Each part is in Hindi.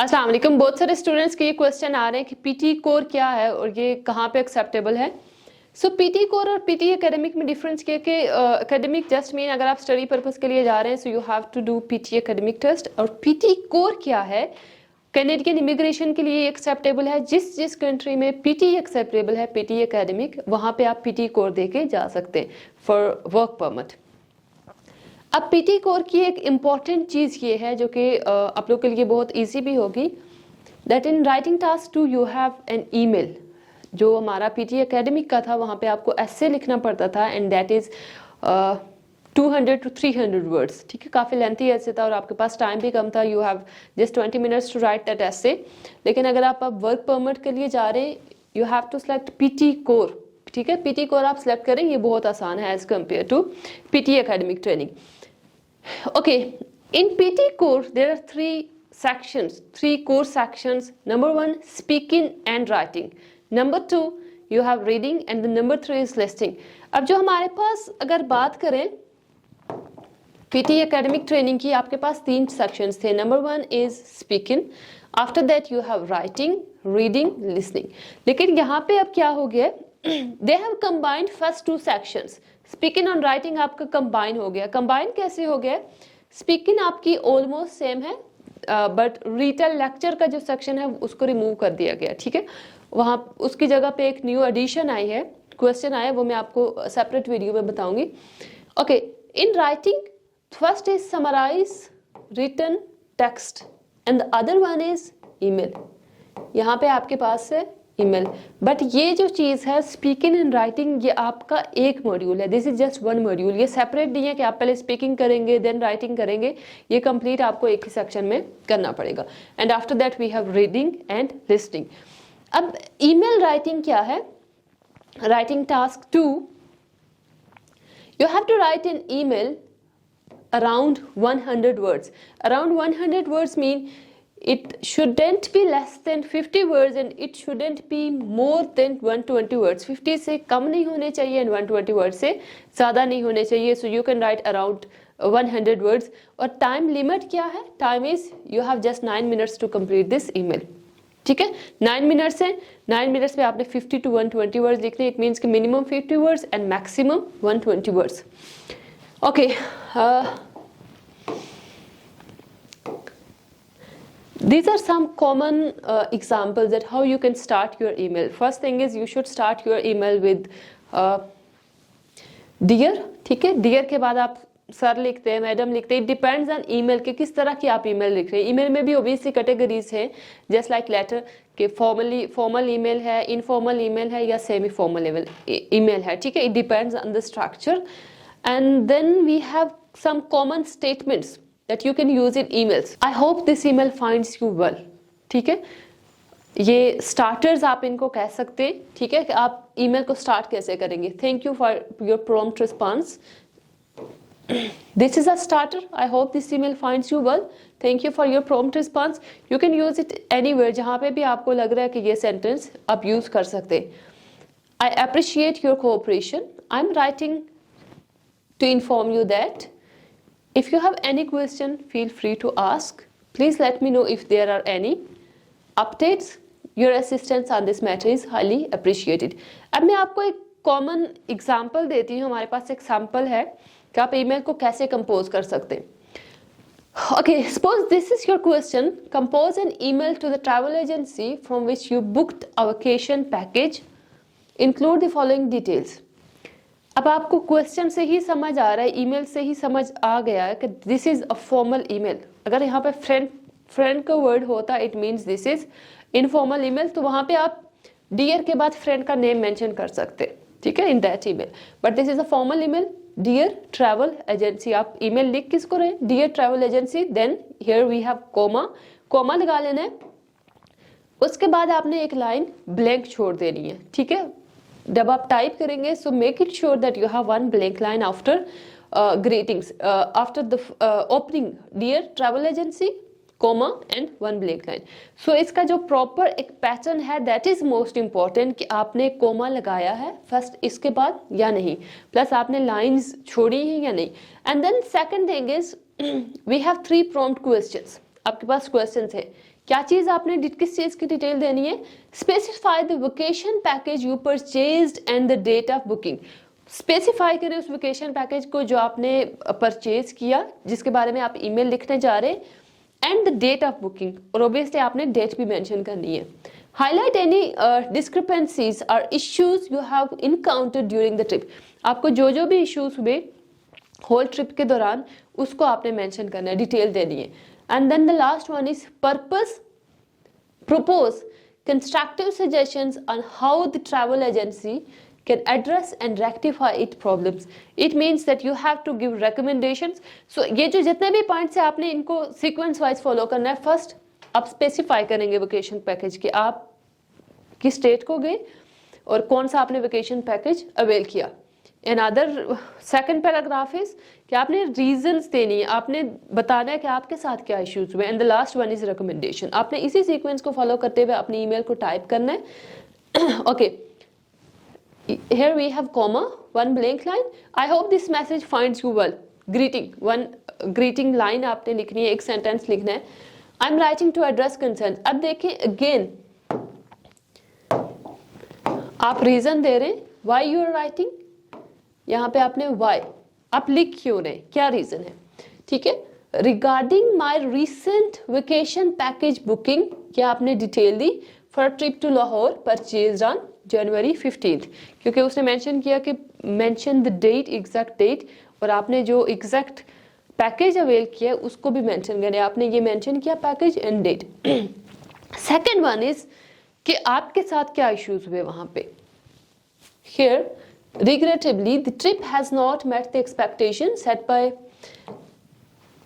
अस्सलाम वालेकुम। बहुत सारे स्टूडेंट्स के ये क्वेश्चन आ रहे हैं कि पीटी कोर क्या है और ये कहाँ पे एक्सेप्टेबल है। सो पीटी कोर और पीटी एकेडमिक में डिफरेंस क्या है कि एकेडमिक जस्ट मीन अगर आप स्टडी पर्पस के लिए जा रहे हैं so you have to do PT academic test. और पीटी कोर क्या है, कैनेडियन इमिग्रेशन के लिए एक्सेप्टेबल है। जिस जिस कंट्री में पीटी एक्सेप्टेबल है, पीटी एकेडमिक, वहाँ पे आप पीटी कोर दे के जा सकते हैं फॉर वर्क परमिट। अब पीटी कोर की एक इम्पॉर्टेंट चीज़ ये है जो कि आप लोग के लिए बहुत इजी भी होगी, that in writing task 2 you have an email. जो हमारा पीटी एकेडमिक का था वहाँ पे आपको ऐसे लिखना पड़ता था and that is 200 to 300 words. ठीक है, काफ़ी लेंथी ऐसे था और आपके पास टाइम भी कम था। You have just 20 minutes to write that ऐसे। लेकिन अगर आप अब वर्क परमिट के लिए जा रहे हैं, you have to select PT core. ठीक है, पीटी कोर आप सेलेक्ट करें, ये बहुत आसान है as compare to PT academic training. Okay, in PT course there are three core sections. Number 1, speaking and writing. Number 2, you have reading, and the number 3 is listening. अब जो हमारे पास अगर बात करें PT academic training की, आपके पास 3 sections थे. Number 1 is speaking. After that you have writing, reading, listening. लेकिन यहाँ पे अब क्या हो गया, they have combined first 2 sections. Speaking और राइटिंग आपका कंबाइन हो गया। कंबाइन कैसे हो गया, स्पीकिंग आपकी ऑलमोस्ट सेम है बट रिटन लेक्चर का जो सेक्शन है उसको रिमूव कर दिया गया। ठीक है, वहाँ उसकी जगह पे एक न्यू एडिशन आई है, क्वेश्चन आया, वो मैं आपको सेपरेट वीडियो में बताऊंगी। Okay, in writing first is summarize written text and the other one is email. यहाँ पे आपके पास है ईमेल, बट ये जो चीज़ है स्पीकिंग एंड राइटिंग, ये आपका एक मॉड्यूल है। This is just one module. ये सेपरेट नहीं है कि आप पहले स्पीकिंग करेंगे देन राइटिंग करेंगे। ये कंप्लीट आपको एक ही सेक्शन में करना पड़ेगा। And after that we have reading and listening. अब ईमेल राइटिंग क्या है, writing task 2, you have to write an email around 100 words. Around 100 words mean it shouldn't be less than 50 words and it shouldn't be more than 120 words. 50 से कम नहीं होने चाहिए and 120 words से ज़्यादा नहीं होने चाहिए. So you can write around 100 words. और टाइम लिमिट क्या है, time is you have just 9 minutes to complete this email. ठीक है, 9 minutes है, 9 minutes में आपने 50 to 120 words लिखने. इट मीन्स कि minimum 50 words and maximum 120 words. Okay. These are some common examples that how you can start your email. First thing is you should start your email with dear. ठीक है, dear के बाद आप सर लिखते हैं, मैडम लिखते हैं. It depends on email के किस तरह की आप email लिख रहे हैं. email में भी obviously categories है, just like letter के formal email है, informal email है या semi formal email है. ठीक है, it depends on the structure. And then we have some common statements that you can use in emails. I hope this email finds you well. ठीक है, ये starters आप इनको कह सकते हैं. ठीक है, कि आप email को start कैसे करेंगे. Thank you for your prompt response. This is a starter. I hope this email finds you well. Thank you for your prompt response. You can use it anywhere. जहाँ पे भी आपको लग रहा है कि ये sentence आप use कर सकते हैं. I appreciate your cooperation. I'm writing to inform you that if you have any question, feel free to ask. Please let me know if there are any updates. Your assistance on this matter is highly appreciated. अब मैं आपको एक कॉमन एग्जाम्पल देती हूँ. हमारे पास एक सैम्पल है कि आप ईमेल को कैसे कंपोज कर सकते हैं. Okay, suppose this is your question. Compose an email to the travel agency from which you booked a vacation package. Include the following details. अब आपको क्वेश्चन से ही समझ आ रहा है, ईमेल से ही समझ आ गया है कि this is a formal email. अगर यहाँ पे फ्रेंड का वर्ड होता it means this is informal email, तो वहाँ पे आप डियर के बाद फ्रेंड का नेम मेंशन कर सकते हैं. ठीक है, in that email. But this is a formal email, dear travel agency. आप ईमेल लिख किसको रहे, dear travel agency. Then here we have comma लगा लेना है. उसके बाद आपने एक लाइन ब्लैंक छोड़ देनी है. ठीक है, जब आप टाइप करेंगे so make it sure that you have one blank line after greetings, after the opening dear travel agency comma and one blank line. So इसका जो प्रॉपर एक पैटर्न है दैट इज मोस्ट इम्पॉर्टेंट कि आपने कोमा लगाया है फर्स्ट इसके बाद या नहीं, प्लस आपने लाइंस छोड़ी हैं या नहीं. And then second thing is we have 3 prompt questions. आपके पास क्वेश्चंस है क्या चीज आपने किस चीज की डिटेल देनी है? Specify the vacation package you purchased and the date of booking. Specify करें उस वेकेशन पैकेज को जो आपने परचेज किया, जिसके बारे में आप ईमेल लिखने जा रहे हैं, and the date of booking, और ऑब्वियसली आपने डेट भी मेंशन करनी है। Highlight any discrepancies or issues you have encountered during the trip. आपको जो जो भी इश्यूज हुए होल ट्रिप के दौरान उसको आपने मेंशन करना है, डिटेल देनी है। And then the last one is purpose, propose constructive suggestions on how the travel agency can address and rectify its problems. It means that you have to give recommendations. So ये जो जितने भी पॉइंट्स है आपने इनको सीक्वेंस वाइज फॉलो करना है। फर्स्ट आप स्पेसिफाई करेंगे वेकेशन पैकेज कि आप किस स्टेट को गए और कौन सा आपने वेकेशन पैकेज अवेल किया। अनदर सेकंड पैराग्राफ इज कि आपने रीजंस देनी है, आपने बताना है कि आपके साथ क्या इश्यूज हुए। And the last one is recommendation. आपने इसी सीक्वेंस को फॉलो करते हुए अपनी ईमेल को टाइप करना है। Okay, here we have comma, one blank line. I hope this message finds you well. Greeting, one greeting line आपने लिखनी है, एक सेंटेंस लिखना है। I'm writing to address concerns. अब देखिए again आप रीजन दे रहे हैं why you are writing, यहाँ पे आपने why, आप लिख क्यों रहे, क्या रीजन है, ठीक है। Regarding my recent vacation package booking, क्या आपने डिटेल दी for trip to Lahore purchase on January 15, क्योंकि उसने मेंशन किया कि mention the date, exact date, और आपने जो एग्जैक्ट पैकेज अवेल किया उसको भी मेंशन करें। आपने ये मेंशन किया package and date. Second one is कि आपके साथ क्या इश्यूज हुए वहां पे। Here, regrettably, the trip has not met the expectations set by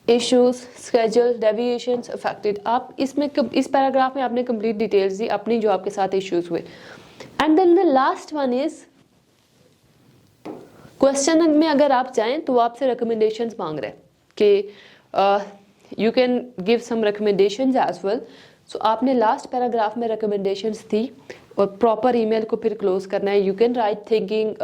issues, schedule, deviations affected. आप इसमें इस पैराग्राफ में आपने कंप्लीट डिटेल्स दी अपनी जो आपके साथ इश्यूज हुए। And then the last one is question में अगर आप जाएं तो आपसे रिकमेंडेशंस मांग रहे हैं कि you can give some recommendations as well. So आपने लास्ट पैराग्राफ में रिकमेंडेशंस दी और प्रॉपर ईमेल को फिर क्लोज करना है। You can write thinking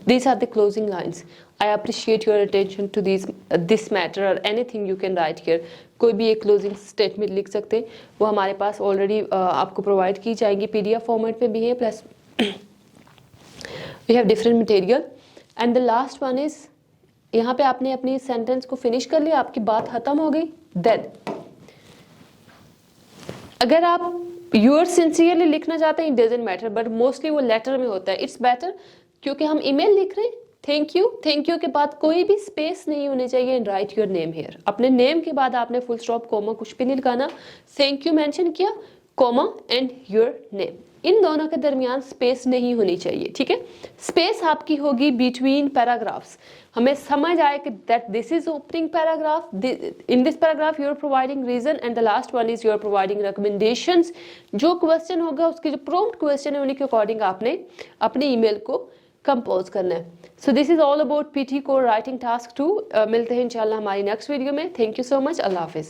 these are the closing lines, I appreciate your attention to this matter और anything you can write here. कोई भी एक क्लोजिंग स्टेटमेंट लिख सकते हैं, वो हमारे पास ऑलरेडी आपको प्रोवाइड की जाएंगी, पीडीएफ फॉर्मेट में भी है, plus we have different material. And the last one is यहाँ पे आपने अपनी सेंटेंस को फिनिश कर लिया, आपकी बात खत्म हो गई। देन अगर आप यूर सिंसियरली लिखना चाहते हैं, it doesn't matter, but mostly वो लेटर में होता है। इट्स बेटर क्योंकि हम ईमेल लिख रहे हैं। थैंक यू के बाद कोई भी स्पेस नहीं होनी चाहिए। And right your name here, अपने नेम के बाद आपने फुल स्टॉप कोमा कुछ भी नहीं लगाना। थैंक यू मेंशन किया, कोमा एंड योर नेम, इन दोनों के दरमियान स्पेस नहीं होनी चाहिए, ठीक है। स्पेस आपकी होगी बिटवीन पैराग्राफ्स। हमें समझ आए कि that this is opening paragraph, in this paragraph you are providing reason and the last one is you are providing recommendations. जो क्वेश्चन होगा उसके जो प्रॉम्प्ट क्वेश्चन है उन्हीं के अकॉर्डिंग आपने अपनी ईमेल को कंपोज करना है। So this is all about PT core writing task 2। मिलते हैं इंशाल्लाह हमारी नेक्स्ट वीडियो में। Thank you so much, Allah Hafiz.